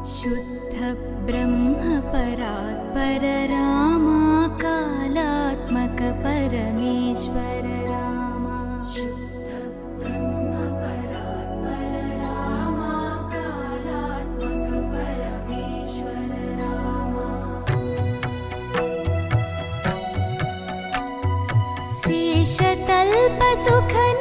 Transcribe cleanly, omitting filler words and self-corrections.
शुद्ध ब्रह्म परात्पर रामा कालात्मक परमेश्वर रामा शुद्ध ब्रह्म परात्पर रामा कालात्मक परमेश्वर रामा शेषतल्प सुख